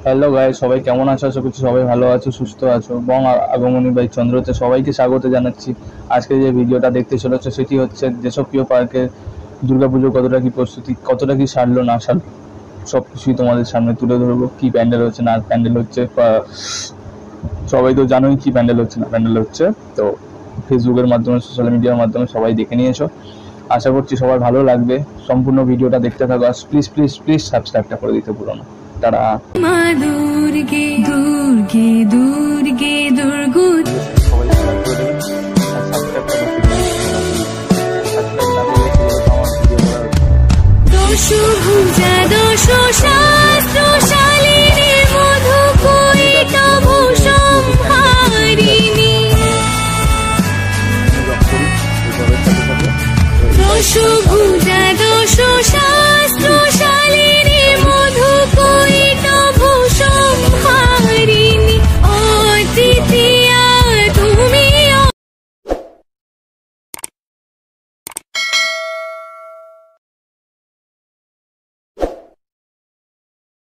Hello guys, সবাই কেমন আছো? আশা করছি সবাই ভালো আছো, সুস্থ আছো। এবং আগমনী বাই চন্দ্রতে সবাইকে স্বাগত জানাচ্ছি। আজকে যে ভিডিওটা দেখতে চলেছে সেটি হচ্ছে দেশপ্রিয় পার্কের দুর্গাপুজোর কতটা কি প্রস্তুতি, কতটা কি সারলো না সারলো, সব কিছুই তোমাদের সামনে তুলে ধরবো। কি প্যান্ডেল হচ্ছে না প্যান্ডেল হচ্ছে, সবাই তো জানোই কি প্যান্ডেল হচ্ছে না প্যান্ডেল হচ্ছে। তো ফেসবুকের মাধ্যমে, সোশ্যাল মিডিয়ার মাধ্যমে সবাই দেখে নিয়েছো। আশা করছি সবার ভালো লাগবে। সম্পূর্ণ ভিডিওটা দেখতে থাকো। আর প্লিজ প্লিজ প্লিজ সাবস্ক্রাইবটা করে দিতে ভুলো না। তারা দুর্গে দুর্গে দুর্গে দুর্গু দশভুজা দশ শাস্ত্রশালিনী মধুকৈটভ সংহারিণী দশভুজা দশ